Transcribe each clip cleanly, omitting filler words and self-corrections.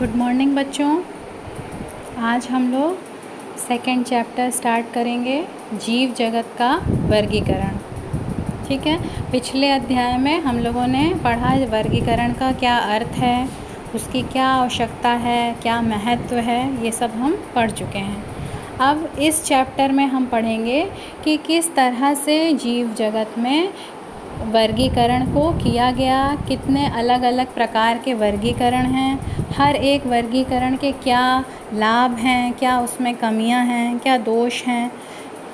Good morning बच्चों। आज हम लोग सेकंड चैप्टर स्टार्ट करेंगे, जीव जगत का वर्गीकरण। ठीक है, पिछले अध्याय में हम लोगों ने पढ़ा वर्गीकरण का क्या अर्थ है, उसकी क्या आवश्यकता है, क्या महत्व है, ये सब हम पढ़ चुके हैं। अब इस चैप्टर में हम पढ़ेंगे कि किस तरह से जीव जगत में वर्गीकरण को किया गया, कितने अलग अलग प्रकार के वर्गीकरण हैं, हर एक वर्गीकरण के क्या लाभ हैं, क्या उसमें कमियां हैं, क्या दोष हैं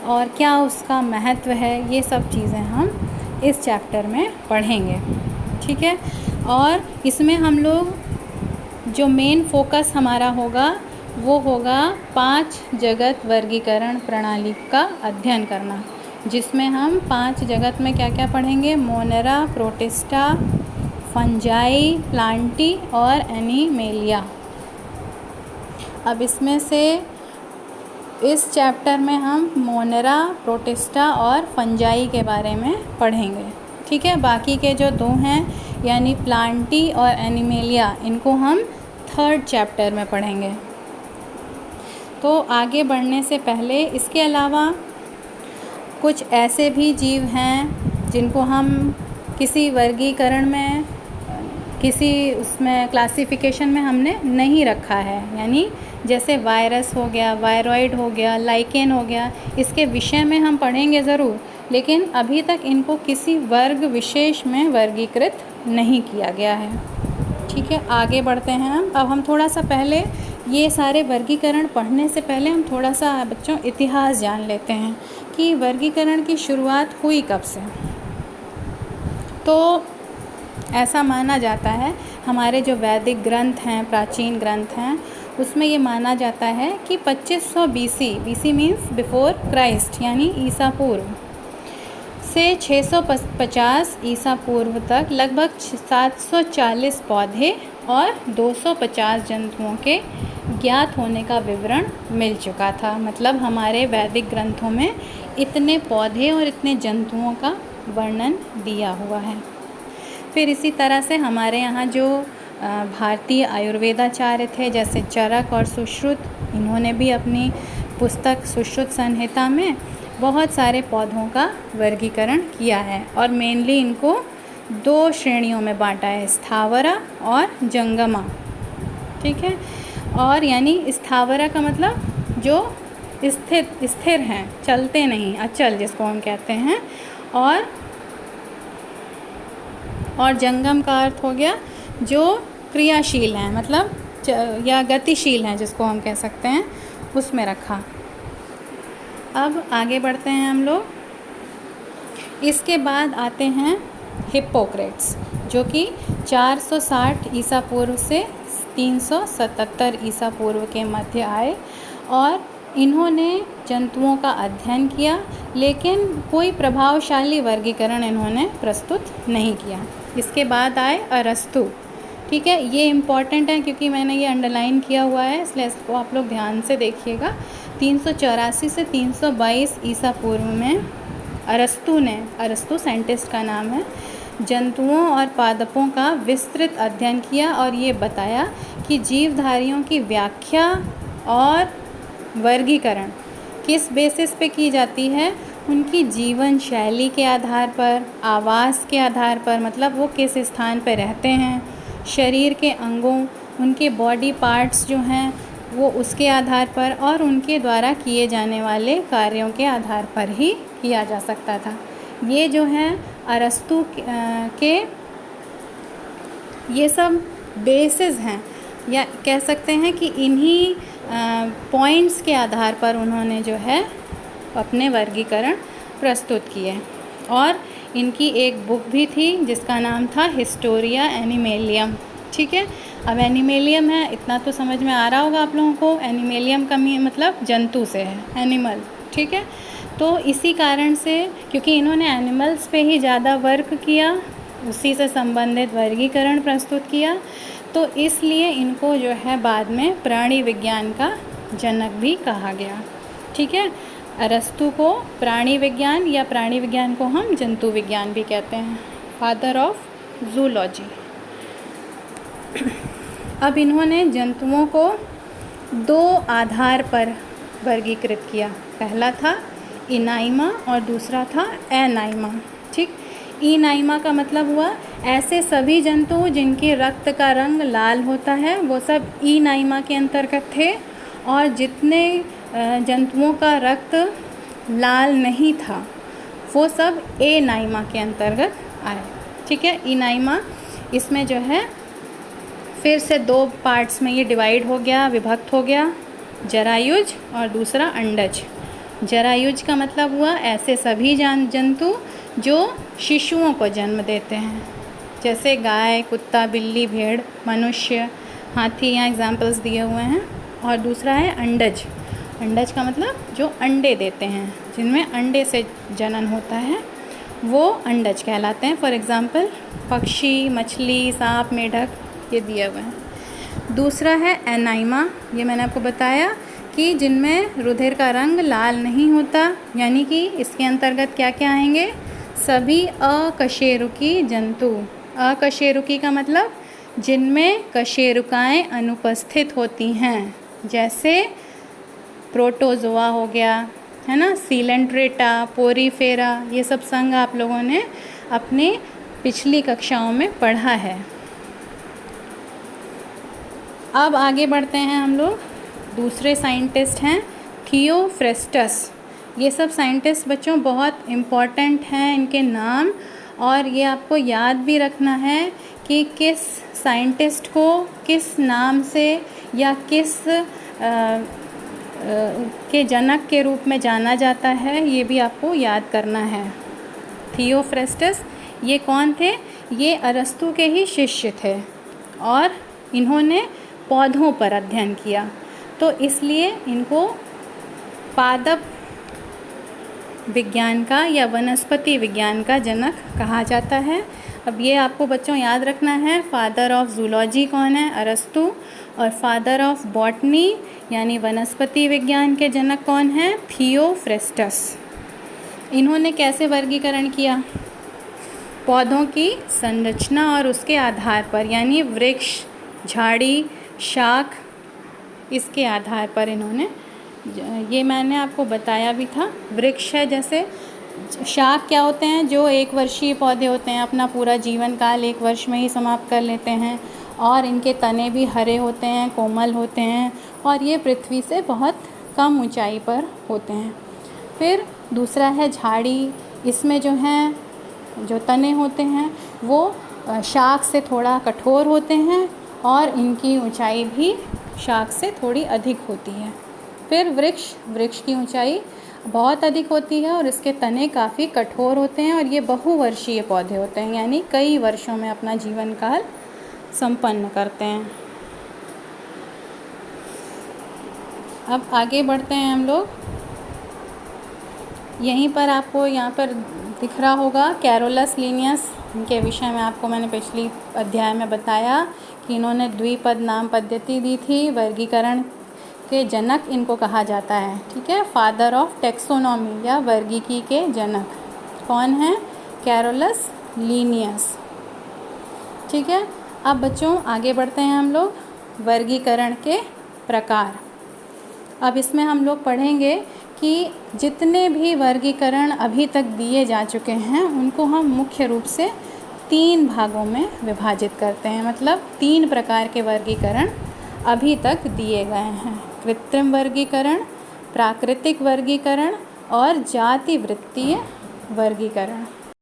और क्या उसका महत्व है। ये सब चीज़ें हम इस चैप्टर में पढ़ेंगे। ठीक है, और इसमें हम लोग जो मेन फोकस हमारा होगा वो होगा 5 जगत वर्गीकरण प्रणाली का अध्ययन करना, जिसमें हम 5 जगत में क्या क्या पढ़ेंगे, मोनेरा, प्रोटिस्टा, फंजाई, प्लांटी और एनिमेलिया। अब इसमें से इस चैप्टर में हम मोनेरा, प्रोटिस्टा और फंजाई के बारे में पढ़ेंगे। ठीक है, बाकी के जो 2 हैं यानी प्लांटी और एनिमेलिया, इनको हम 3rd चैप्टर में पढ़ेंगे। तो आगे बढ़ने से पहले इसके अलावा कुछ ऐसे भी जीव हैं जिनको हम किसी वर्गीकरण में, किसी उसमें क्लासिफिकेशन में हमने नहीं रखा है, यानी जैसे वायरस हो गया, वायरॉइड हो गया, लाइकेन हो गया। इसके विषय में हम पढ़ेंगे ज़रूर, लेकिन अभी तक इनको किसी वर्ग विशेष में वर्गीकृत नहीं किया गया है। ठीक है, आगे बढ़ते हैं हम। अब हम थोड़ा सा पहले ये सारे वर्गीकरण पढ़ने से पहले हम थोड़ा सा बच्चों इतिहास जान लेते हैं कि वर्गीकरण की शुरुआत हुई कब से। तो ऐसा माना जाता है, हमारे जो वैदिक ग्रंथ हैं, प्राचीन ग्रंथ हैं, उसमें ये माना जाता है कि 2500 BC मीन्स बिफोर क्राइस्ट यानी ईसा पूर्व से 650 ईसा पूर्व तक लगभग 740 पौधे और 250 जंतुओं के ज्ञात होने का विवरण मिल चुका था। मतलब हमारे वैदिक ग्रंथों में इतने पौधे और इतने जंतुओं का वर्णन दिया हुआ है। फिर इसी तरह से हमारे यहाँ जो भारतीय आयुर्वेदाचार्य थे, जैसे चरक और सुश्रुत, इन्होंने भी अपनी पुस्तक सुश्रुत संहिता में बहुत सारे पौधों का वर्गीकरण किया है और मेनली इनको 2 श्रेणियों में बांटा है, स्थावरा और जंगमा। ठीक है, और यानी स्थावरा का मतलब जो स्थिर हैं, चलते नहीं, अचल जिसको हम कहते हैं, और जंगम का अर्थ हो गया जो क्रियाशील हैं, मतलब या गतिशील हैं जिसको हम कह सकते हैं, उसमें रखा। अब आगे बढ़ते हैं हम लोग। इसके बाद आते हैं हिप्पोक्रेट्स, जो कि 460 ईसा पूर्व से 377 ईसा पूर्व के मध्य आए और इन्होंने जंतुओं का अध्ययन किया, लेकिन कोई प्रभावशाली वर्गीकरण इन्होंने प्रस्तुत नहीं किया। इसके बाद आए अरस्तु। ठीक है, ये इम्पॉर्टेंट है क्योंकि मैंने ये अंडरलाइन किया हुआ है, इसलिए इसको आप लोग ध्यान से देखिएगा। 384 से 322 ईसा पूर्व में अरस्तु साइंटिस्ट का नाम है, जंतुओं और पादपों का विस्तृत अध्ययन किया और ये बताया कि जीवधारियों की व्याख्या और वर्गीकरण किस बेसिस पे की जाती है, उनकी जीवन शैली के आधार पर, आवास के आधार पर, मतलब वो किस स्थान पर रहते हैं, शरीर के अंगों, उनके बॉडी पार्ट्स जो हैं वो उसके आधार पर, और उनके द्वारा किए जाने वाले कार्यों के आधार पर ही किया जा सकता था। ये जो हैं अरस्तु के ये सब बेसिस हैं, या कह सकते हैं कि इन्हीं पॉइंट्स के आधार पर उन्होंने जो है अपने वर्गीकरण प्रस्तुत किए। और इनकी एक बुक भी थी जिसका नाम था हिस्टोरिया एनिमेलियम। ठीक है, अब एनिमेलियम है, इतना तो समझ में आ रहा होगा आप लोगों को। एनिमेलियम का मतलब जंतु से है, एनिमल। ठीक है, तो इसी कारण से, क्योंकि इन्होंने एनिमल्स पे ही ज़्यादा वर्क किया, उसी से संबंधित वर्गीकरण प्रस्तुत किया, तो इसलिए इनको जो है बाद में प्राणी विज्ञान का जनक भी कहा गया। ठीक है, अरस्तु को प्राणी विज्ञान, या प्राणी विज्ञान को हम जंतु विज्ञान भी कहते हैं, फादर ऑफ जूलॉजी। अब इन्होंने जंतुओं को 2 आधार पर वर्गीकृत किया। पहला था इनाइमा और दूसरा था एनाइमा। ठीक, इनाइमा का मतलब हुआ ऐसे सभी जंतु जिनके रक्त का रंग लाल होता है वो सब इनाइमा के अंतर्गत थे, और जितने जंतुओं का रक्त लाल नहीं था वो सब एनाइमा के अंतर्गत आए। ठीक है, इनाइमा इसमें जो है फिर से 2 पार्ट्स में ये डिवाइड हो गया, विभक्त हो गया, जरायुज और दूसरा अंडज। जरायुज का मतलब हुआ ऐसे सभी जंतु जो शिशुओं को जन्म देते हैं, जैसे गाय, कुत्ता, बिल्ली, भेड़, मनुष्य, हाथी, यहाँ एग्जाम्पल्स दिए हुए हैं। और दूसरा है अंडज। अंडज का मतलब जो अंडे देते हैं, जिनमें अंडे से जनन होता है, वो अंडज कहलाते हैं। फॉर एग्ज़ाम्पल पक्षी, मछली, सांप, मेढक, ये दिए हुए हैं। दूसरा है एनाइमा, ये मैंने आपको बताया कि जिनमें रुधिर का रंग लाल नहीं होता, यानी कि इसके अंतर्गत क्या क्या आएंगे, सभी अकशेरुकी जंतु। अकशेरुकी का मतलब जिनमें कशेरुकाएँ अनुपस्थित होती हैं, जैसे प्रोटोजोआ हो गया, है ना, सीलेंट्रेटा, पोरीफेरा, ये सब संघ आप लोगों ने अपनी पिछली कक्षाओं में पढ़ा है। अब आगे बढ़ते हैं हम लोग। दूसरे साइंटिस्ट हैं थियोफ्रेस्टस। ये सब साइंटिस्ट बच्चों बहुत इम्पॉर्टेंट हैं, इनके नाम, और ये आपको याद भी रखना है कि किस साइंटिस्ट को किस नाम से या किस के जनक के रूप में जाना जाता है, ये भी आपको याद करना है। थियोफ्रेस्टस ये कौन थे? ये अरस्तु के ही शिष्य थे और इन्होंने पौधों पर अध्ययन किया, तो इसलिए इनको पादप विज्ञान का या वनस्पति विज्ञान का जनक कहा जाता है। अब ये आपको बच्चों याद रखना है, फादर ऑफ जूलॉजी कौन है? अरस्तु। और फादर ऑफ बॉटनी यानी वनस्पति विज्ञान के जनक कौन है? थियोफ्रेस्टस। इन्होंने कैसे वर्गीकरण किया? पौधों की संरचना और उसके आधार पर, यानी वृक्ष, झाड़ी, शाख, इसके आधार पर इन्होंने, ये मैंने आपको बताया भी था। वृक्ष है, जैसे शाख क्या होते हैं? जो 1 वर्षीय पौधे होते हैं, अपना पूरा जीवन काल 1 वर्ष में ही समाप्त कर लेते हैं, और इनके तने भी हरे होते हैं, कोमल होते हैं, और ये पृथ्वी से बहुत कम ऊंचाई पर होते हैं। फिर दूसरा है झाड़ी। इसमें जो हैं, जो तने होते हैं वो शाख से थोड़ा कठोर होते हैं और इनकी ऊंचाई भी शाख से थोड़ी अधिक होती है। फिर वृक्ष की ऊंचाई बहुत अधिक होती है और इसके तने काफ़ी कठोर होते हैं, और ये बहुवर्षीय पौधे होते हैं, यानी कई वर्षों में अपना जीवन काल संपन्न करते हैं। अब आगे बढ़ते हैं हम लोग। यहीं पर आपको यहाँ पर दिख रहा होगा कैरोलस लीनियस, इनके विषय में आपको मैंने पिछली अध्याय में बताया कि इन्होंने द्विपद नाम पद्धति दी थी। वर्गीकरण के जनक इनको कहा जाता है। ठीक है, फादर ऑफ टेक्सोनॉमी या वर्गीकी के जनक कौन है? Carolus Linnaeus. ठीक है, अब बच्चों आगे बढ़ते हैं हम लोग वर्गीकरण के प्रकार। अब इसमें हम लोग पढ़ेंगे कि जितने भी वर्गीकरण अभी तक दिए जा चुके हैं उनको हम मुख्य रूप से 3 भागों में विभाजित करते हैं। मतलब 3 प्रकार के वर्गीकरण अभी तक दिए गए हैं: कृत्रिम वर्गीकरण, प्राकृतिक वर्गीकरण और जातिवृत्तीय वर्गीकरण।